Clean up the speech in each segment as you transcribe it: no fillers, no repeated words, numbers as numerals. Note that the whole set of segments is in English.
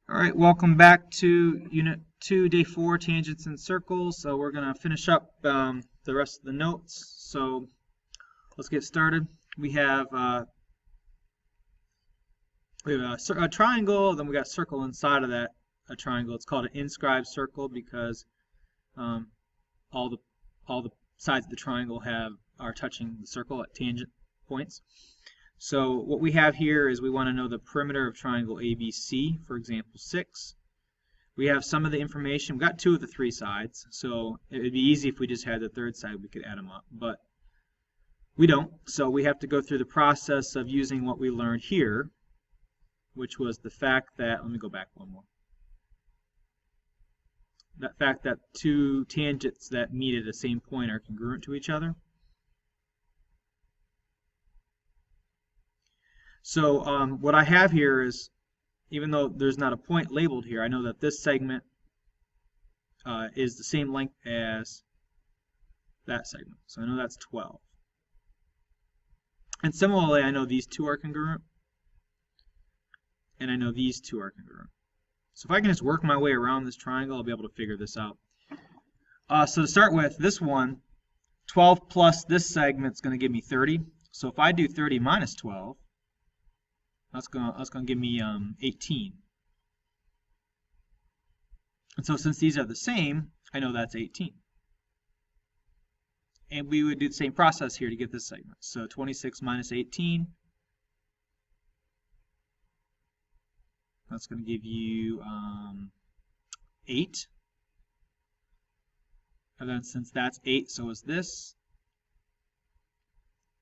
All right, welcome back to Unit 2, Day 4, Tangents and Circles. So we're going to finish up the rest of the notes. So let's get started. We have a triangle, then we got a circle inside of that a triangle. It's called an inscribed circle because um, all the all the sides of the triangle are touching the circle at tangent points. So what we have here is we want to know the perimeter of triangle ABC, for example 6. We have some of the information. We've got 2 of the 3 sides, so it would be easy if we just had the third side, we could add them up, but we don't. So we have to go through the process of using what we learned here, which was the fact that, let me go back one more. That fact that 2 tangents that meet at the same point are congruent to each other. So what I have here is, even though there's not a point labeled here, I know that this segment is the same length as that segment. So I know that's 12. And similarly, I know these 2 are congruent, and I know these 2 are congruent. So if I can just work my way around this triangle, I'll be able to figure this out. So to start with, this one, 12 plus this segment is going to give me 30. So if I do 30 minus 12, that's going to give me 18. And so since these are the same, I know that's 18. And we would do the same process here to get this segment. So 26 minus 18, that's going to give you 8. And then since that's 8, so is this.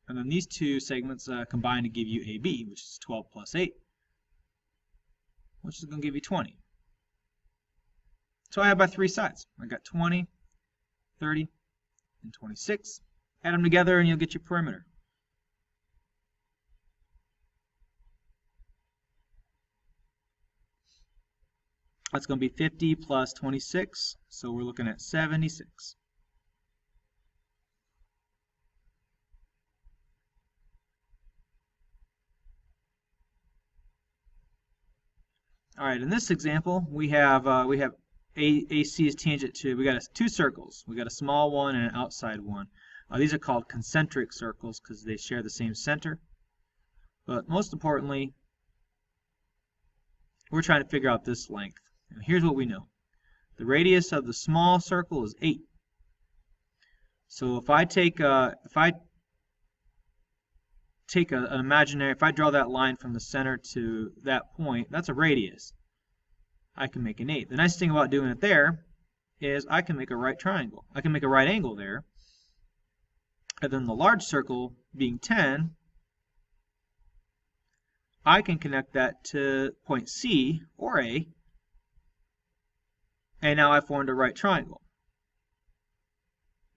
And then these 2 segments combine to give you AB, which is 12 plus 8, which is going to give you 20. So I have my 3 sides. I got 20, 30, and 26. Add them together and you'll get your perimeter. That's going to be 50 plus 26, so we're looking at 76. All right, in this example, we have AC is tangent to, we got 2 circles. We got a small one and an outside one. These are called concentric circles because they share the same center. But most importantly, we're trying to figure out this length. And here's what we know. The radius of the small circle is 8. So if I take an imaginary, if I draw that line from the center to that point, that's a radius. I can make an 8. The nice thing about doing it there is I can make a right triangle. I can make a right angle there. And then the large circle being 10, I can connect that to point C or A, and now I formed a right triangle.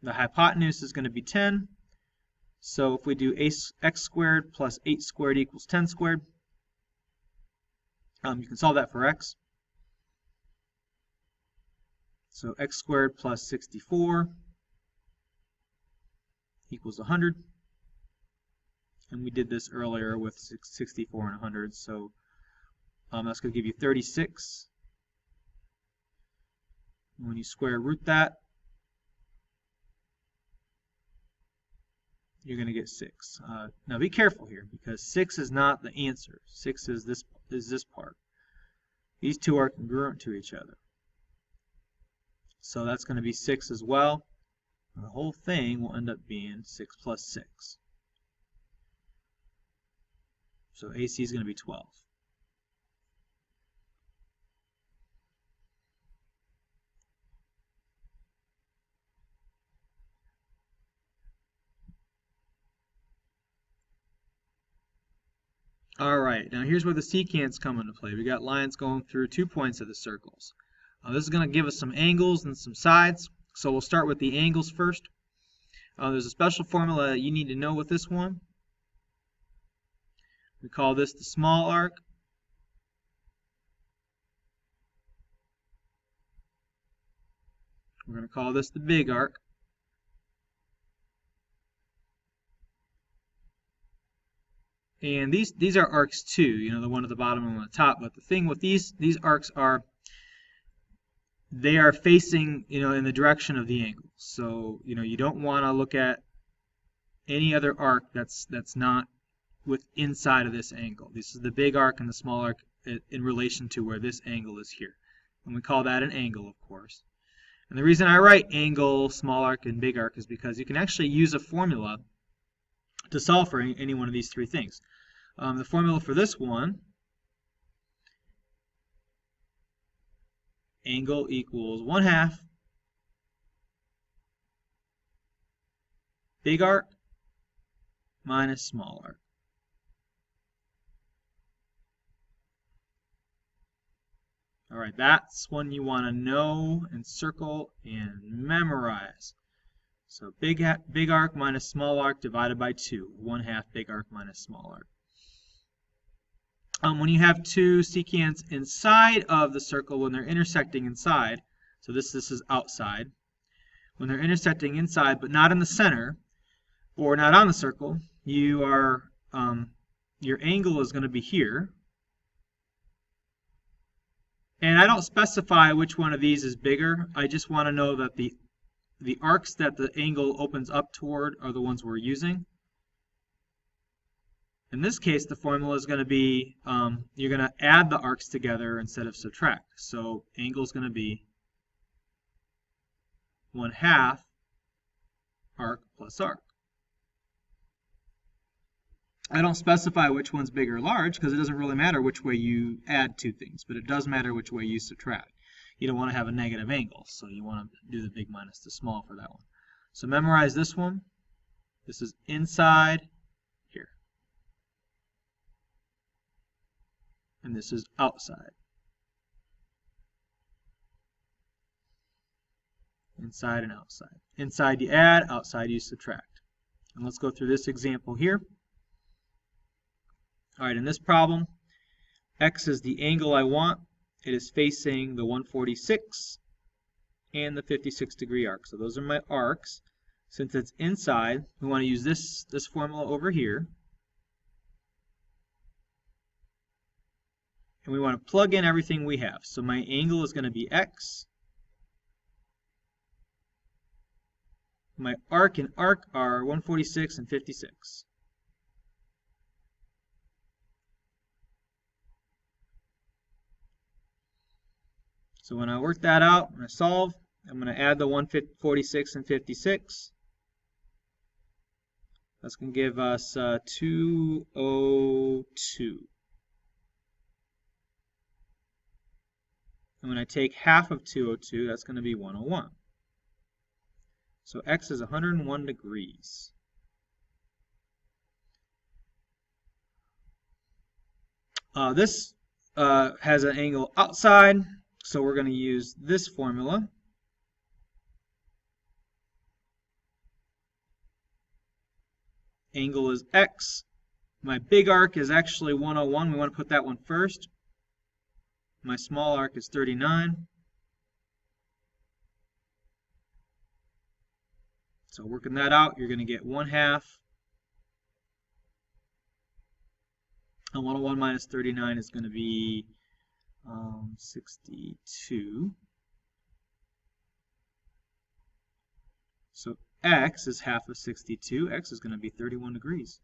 The hypotenuse is going to be 10. So if we do x squared plus 8 squared equals 10 squared, you can solve that for x. So x squared plus 64 equals 100. And we did this earlier with 64 and 100. So that's going to give you 36. When you square root that, you're going to get 6. Now be careful here because 6 is not the answer. 6 is this part. These 2 are congruent to each other. So that's going to be 6 as well. And the whole thing will end up being 6 plus 6. So AC is going to be 12. All right, now here's where the secants come into play. We got lines going through 2 points of the circles. This is going to give us some angles and some sides. So we'll start with the angles first. There's a special formula you need to know with this one. We call this the small arc. We're going to call this the big arc. And these are arcs too, you know, the one at the bottom and one at the top. But the thing with these arcs are they are facing, you know, in the direction of the angle. So, you know, you don't want to look at any other arc that's not with inside of this angle. This is the big arc and the small arc in relation to where this angle is here. And we call that an angle, of course. And the reason I write angle, small arc, and big arc is because you can actually use a formula to solve for any one of these three things. The formula for this one, angle equals 1/2 big arc minus small arc. All right, that's one you want to know and circle and memorize. So big arc minus small arc divided by 2, 1/2 big arc minus small arc. When you have two secants inside of the circle, when they're intersecting inside, so this is outside, when they're intersecting inside but not in the center or not on the circle, you are your angle is going to be here. And I don't specify which one of these is bigger. I just want to know that the arcs that the angle opens up toward are the ones we're using. In this case, the formula is going to be, you're going to add the arcs together instead of subtract. So angle is going to be 1/2 arc plus arc. I don't specify which one's big or large because it doesn't really matter which way you add two things, but it does matter which way you subtract. You don't want to have a negative angle, so you want to do the big minus the small for that one. So memorize this one. This is inside here. And this is outside. Inside and outside. Inside you add, outside you subtract. And let's go through this example here. All right, in this problem, x is the angle I want. It is facing the 146 and the 56-degree arc. So those are my arcs. Since it's inside, we want to use this formula over here. And we want to plug in everything we have. So my angle is going to be x. My arc and arc are 146 and 56. So when I work that out, when I solve, I'm going to add the 146 and 56. That's going to give us 202. And when I take half of 202, that's going to be 101. So x is 101 degrees. This has an angle outside, so we're going to use this formula. Angle is x. My big arc is actually 101. We want to put that one first. My small arc is 39. So working that out, you're going to get 1/2. And 101 minus 39 is going to be 62. So x is half of 62. X is going to be 31 degrees.